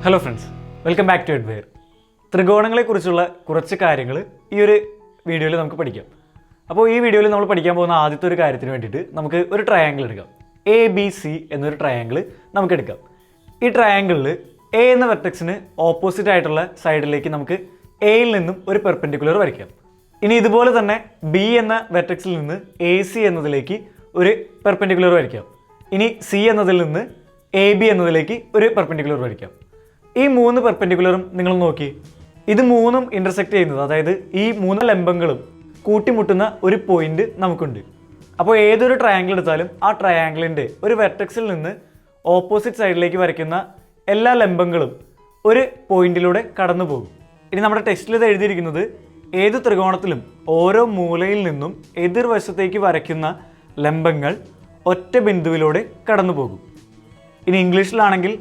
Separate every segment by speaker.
Speaker 1: Hello friends, welcome back to Edware. ത്രികോണങ്ങളെക്കുറിച്ചുള്ള കുറച്ച് കാര്യങ്ങൾ ഈ ഒരു വീഡിയോയിൽ നമുക്ക് പഠിക്കാം. അപ്പോൾ ഈ വീഡിയോയിൽ നമ്മൾ പഠിക്കാൻ പോകുന്ന ആദ്യത്തെ ഒരു കാര്യത്തിന് വേണ്ടിയിട്ട് നമുക്ക് ഒരു ട്രയാങ്കിൾ എടുക്കാം. ABC എന്നൊരു ട്രയാങ്കിൾ നമുക്ക് എടുക്കാം. ഈ ട്രയാങ്കിളിൽ എ എന്ന വെർട്ടെക്സിന് ഓപ്പോസിറ്റ് ആയിട്ടുള്ള സൈഡിലേക്ക് നമുക്ക് എയിൽ നിന്നും ഒരു പെർപെൻഡിക്കുലർ വരയ്ക്കാം. ഇനി ഇതുപോലെ തന്നെ ബി എന്ന വെർട്ടെക്സിൽ നിന്ന് AC എന്നതിലേക്ക് ഒരു പെർപെൻഡിക്കുലർ വരയ്ക്കാം. ഇനി സി എന്നതിൽ നിന്ന് AB എന്നതിലേക്ക് ഒരു പെർപെൻഡിക്കുലർ വരയ്ക്കാം. ഈ മൂന്ന് പെർപെൻഡിക്കുലറും നിങ്ങൾ നോക്കി, ഇത് മൂന്നും ഇൻ്റർസെക്റ്റ് ചെയ്യുന്നത്, അതായത് ഈ മൂന്ന് ലംബങ്ങളും കൂട്ടിമുട്ടുന്ന ഒരു പോയിന്റ് നമുക്കുണ്ട്. അപ്പോൾ ഏതൊരു ട്രയാങ്കിൾ എടുത്താലും ആ ട്രയാങ്കിളിൻ്റെ ഒരു വെർട്ടെക്സിൽ നിന്ന് ഓപ്പോസിറ്റ് സൈഡിലേക്ക് വരയ്ക്കുന്ന എല്ലാ ലംബങ്ങളും ഒരു പോയിന്റിലൂടെ കടന്നു പോകും. ഇനി നമ്മുടെ ടെക്സ്റ്റിൽ ഇത് എഴുതിയിരിക്കുന്നത് ഏത് ത്രികോണത്തിലും ഓരോ മൂലയിൽ നിന്നും എതിർവശത്തേക്ക് വരയ്ക്കുന്ന ലംബങ്ങൾ ഒറ്റ ബിന്ദുവിലൂടെ കടന്നു പോകും. ഇനി ഇംഗ്ലീഷിലാണെങ്കിൽ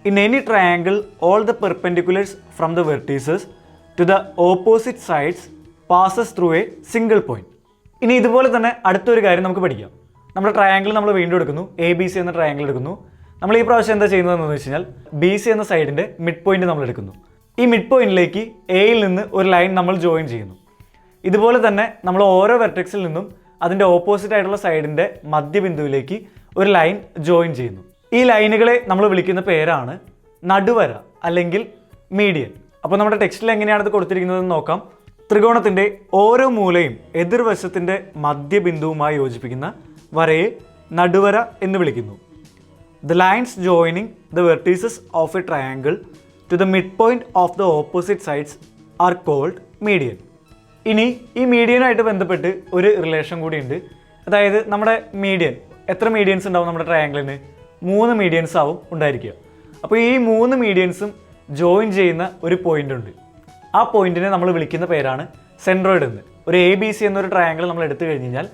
Speaker 1: in any triangle all the perpendiculars from the vertices to the opposite sides passes through a single point. ഇനി ഇതുപോലെ തന്നെ അടുത്തൊരു കാര്യം നമുക്ക് പഠിക്കാം. നമ്മുടെ ട്രയാങ്കിൾ നമ്മൾ വീണ്ടും എടുക്കുന്നു, ABC എന്ന ട്രയാങ്കിൾ എടുക്കുന്നു. നമ്മൾ ഈ പ്രാവശ്യം എന്താ ചെയ്യുന്നതെന്ന് വെച്ച് കഴിഞ്ഞാൽ BC എന്ന സൈഡിൻ്റെ മിഡ് പോയിന്റ് നമ്മൾ എടുക്കുന്നു. ഈ മിഡ് പോയിന്റിലേക്ക് എയിൽ നിന്ന് ഒരു ലൈൻ നമ്മൾ ജോയിൻ ചെയ്യുന്നു. ഇതുപോലെ തന്നെ നമ്മൾ ഓരോ വെർട്ടെക്സിൽ നിന്നും അതിൻ്റെ ഓപ്പോസിറ്റ് ആയിട്ടുള്ള സൈഡിൻ്റെ മധ്യബിന്ദുവിലേക്ക് ഒരു ലൈൻ ജോയിൻ ചെയ്യുന്നു. ഈ ലൈനുകളെ നമ്മൾ വിളിക്കുന്ന പേരാണ് നടുവര അല്ലെങ്കിൽ മീഡിയൻ. അപ്പോൾ നമ്മുടെ ടെക്സ്റ്റിൽ എങ്ങനെയാണ് ഇത് കൊടുത്തിരിക്കുന്നതെന്ന് നോക്കാം. ത്രികോണത്തിൻ്റെ ഓരോ മൂലയും എതിർവശത്തിൻ്റെ മധ്യബിന്ദുവുമായി യോജിപ്പിക്കുന്ന വരയെ നടുവര എന്ന് വിളിക്കുന്നു. The lines joining the vertices of a triangle to the mid point of the opposite sides are called median. ഇനി ഈ മീഡിയനായിട്ട് ബന്ധപ്പെട്ട് ഒരു റിലേഷൻ കൂടിയുണ്ട്. അതായത് നമ്മുടെ മീഡിയൻ, എത്ര മീഡിയൻസ് ഉണ്ടാവും നമ്മുടെ ട്രയാങ്കിളിന്? 3 മീഡിയൻസ് ആവും ഉണ്ടായിരിക്കുക. അപ്പോൾ ഈ 3 മീഡിയൻസും ജോയിൻ ചെയ്യുന്ന ഒരു പോയിന്റ് ഉണ്ട്. ആ പോയിന്റിനെ നമ്മൾ വിളിക്കുന്ന പേരാണ് സെൻട്രോയിഡ് എന്ന്. ഒരു ABC എന്നൊരു ട്രയാങ്കിൾ നമ്മൾ എടുത്തു കഴിഞ്ഞാൽ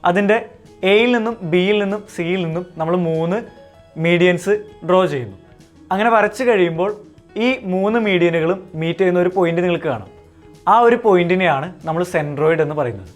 Speaker 1: അതിൻ്റെ എയിൽ നിന്നും ബിയിൽ നിന്നും സിയിൽ നിന്നും നമ്മൾ 3 മീഡിയൻസ് ഡ്രോ ചെയ്യുന്നു. അങ്ങനെ വരച്ച് കഴിയുമ്പോൾ ഈ 3 മീഡിയനുകളും മീറ്റ് ചെയ്യുന്ന ഒരു പോയിന്റ് നിങ്ങൾക്ക് കാണാം. ആ ഒരു പോയിന്റിനെയാണ് നമ്മൾ സെൻട്രോയിഡ് എന്ന് പറയുന്നത്.